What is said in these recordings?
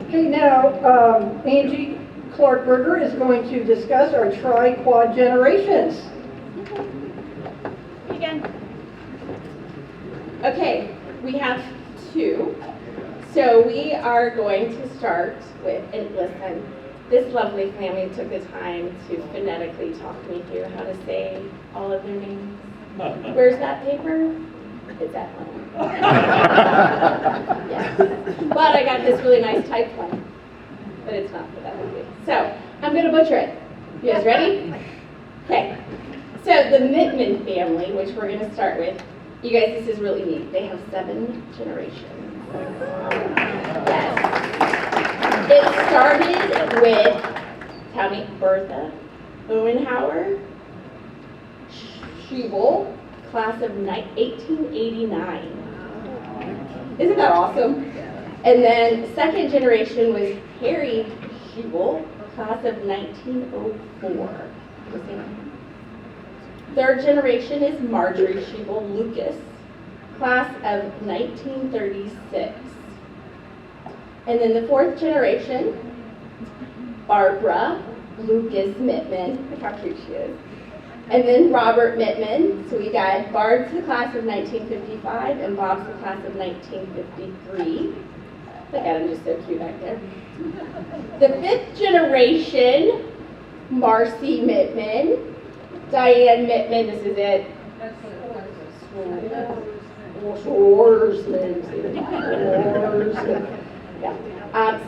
Okay, now Angie Clarkberger is going to discuss our tri-quad generations. Again. Okay, we have two. So we are going to start with, and listen, this lovely family took the time to phonetically talk me through how to say all of their names. Where's that paper? It's at home. Yes. But I got this really nice typed one. But it's not for that movie. So I'm going to butcher it. You guys ready? Okay. So the Mittman family, which we're going to start with, you guys, this is really neat. They have 7 generations. Yes. It started with, tell me, Bertha Owenhauer Schiebel, class of 1889. Isn't that awesome? And then second generation was Harry Schiebel, class of 1904. Third generation is Marjorie Schiebel Lucas, class of 1936. And then the fourth generation, Barbara Lucas Mittman, look how cute she is. And then Robert Mittman. So we got Barb's the class of 1955 and Bob's the class of 1953. Look at him, just so cute back there. The fifth generation, Marcy Mittman, Diane Mittman, this is it. Yeah.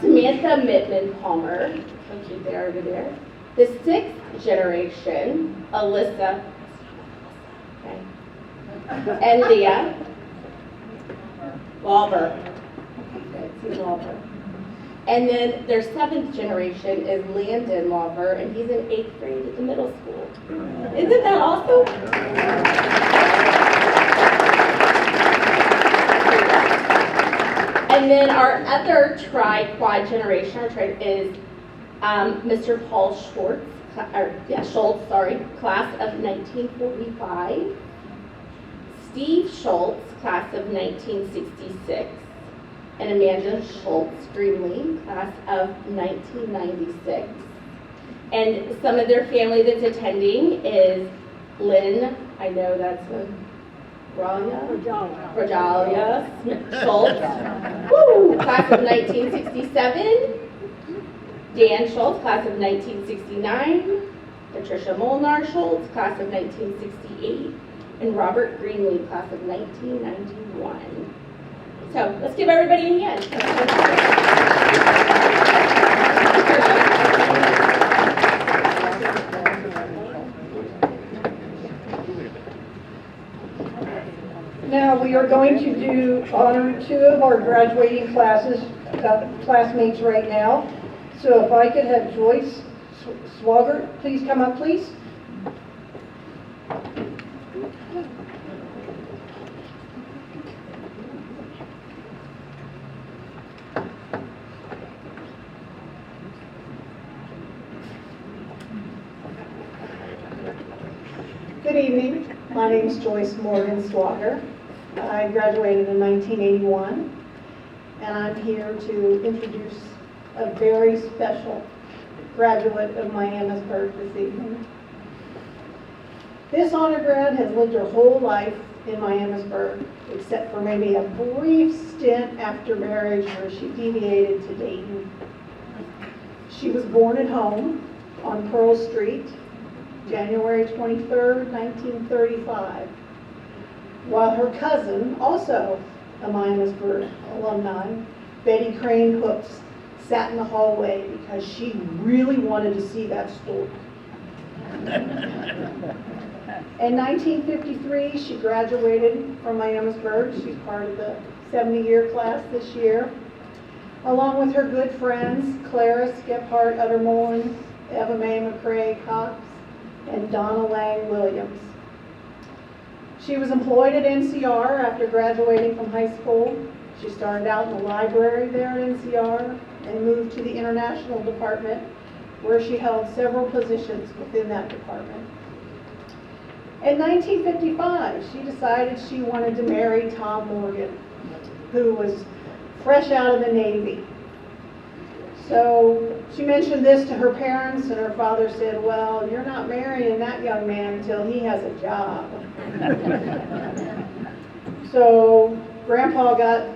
Samantha Mittman Palmer, how cute they are over there. The sixth generation, Alyssa, okay, and Leah Lauber. And then their seventh generation is Landon Lauber, and he's in 8th grade at the middle school. Isn't that awesome? And then our other tri-quad generation is Mr. Paul Schultz, class of 1945. Steve Schultz, class of 1966. And Amanda Schultz Greenlee, class of 1996. And some of their family that's attending is Lynn, I know that's a Rajalia Schultz, woo, class of 1967. Dan Schultz, class of 1969. Patricia Molnar Schultz, class of 1968. And Robert Greenlee, class of 1991. So let's give everybody a hand. Now we are going to honor 2 of our graduating classmates right now. So if I could have Joyce Swagert, please come up, please. Good evening. My name is Joyce Morgan Swagger. I graduated in 1981, and I'm here to introduce a very special graduate of Miamisburg this evening. This honor grad has lived her whole life in Miamisburg, except for maybe a brief stint after marriage where she deviated to Dayton. She was born at home on Pearl Street, January 23rd, 1935, while her cousin, also a Miamisburg alumni, Betty Crane Hooks, sat in the hallway because she really wanted to see that store. In 1953, she graduated from Miamisburg. She's part of the 70-year class this year, along with her good friends, Clara Gephardt Uttermolen, Eva Mae McCrae Cox, and Donna Lang Williams. She was employed at NCR after graduating from high school. She started out in the library there at NCR and moved to the international department, where she held several positions within that department. In 1955, she decided she wanted to marry Tom Morgan, who was fresh out of the Navy. So she mentioned this to her parents, and her father said, well, you're not marrying that young man until he has a job. So Grandpa got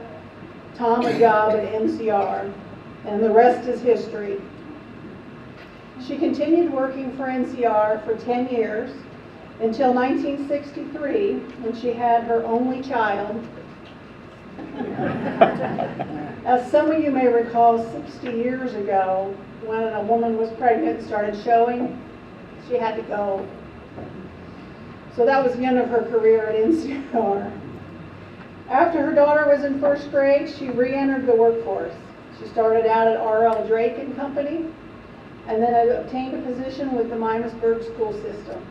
Tom a job at NCR, and the rest is history. She continued working for NCR for 10 years until 1963, when she had her only child. As some of you may recall, 60 years ago, when a woman was pregnant and started showing, she had to go. So that was the end of her career at NCR. After her daughter was in first grade, she re-entered the workforce. She started out at R.L. Drake and Company, and then obtained a position with the Miamisburg school system.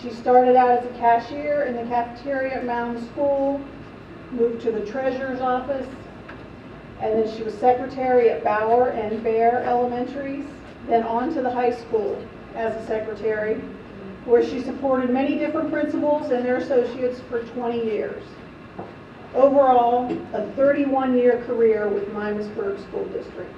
She started out as a cashier in the cafeteria at Mountain School, moved to the treasurer's office, and then she was secretary at Bauer and Bear Elementaries, then on to the high school as a secretary, where she supported many different principals and their associates for 20 years. Overall, a 31-year career with Miamisburg School District.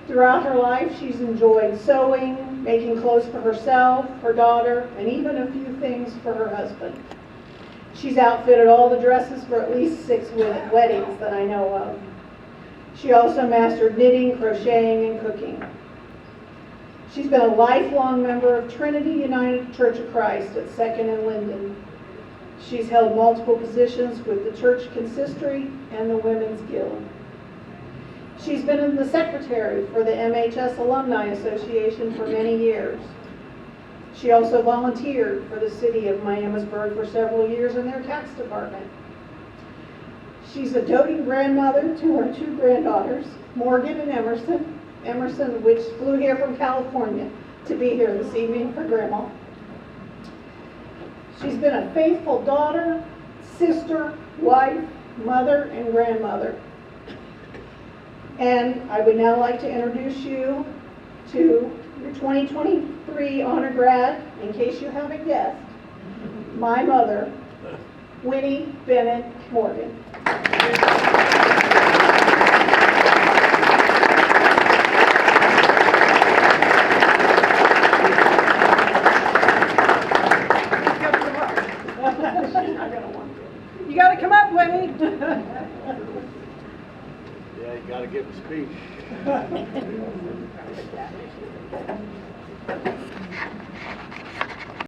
Throughout her life, she's enjoyed sewing, making clothes for herself, her daughter, and even a few things for her husband. She's outfitted all the dresses for at least 6 weddings that I know of. She also mastered knitting, crocheting, and cooking. She's been a lifelong member of Trinity United Church of Christ at 2nd and Linden. She's held multiple positions with the church consistory and the Women's Guild. She's been the secretary for the MHS Alumni Association for many years. She also volunteered for the city of Miamisburg for several years in their tax department. She's a doting grandmother to her 2 granddaughters, Morgan and Emerson. Emerson, which flew here from California to be here this evening for Grandma. She's been a faithful daughter, sister, wife, mother, and grandmother. And I would now like to introduce you to your 2023 honor grad, in case you haven't guessed, my mother, Winnie Bennett Morgan. You gotta come up, Winnie. Yeah, you gotta give a speech.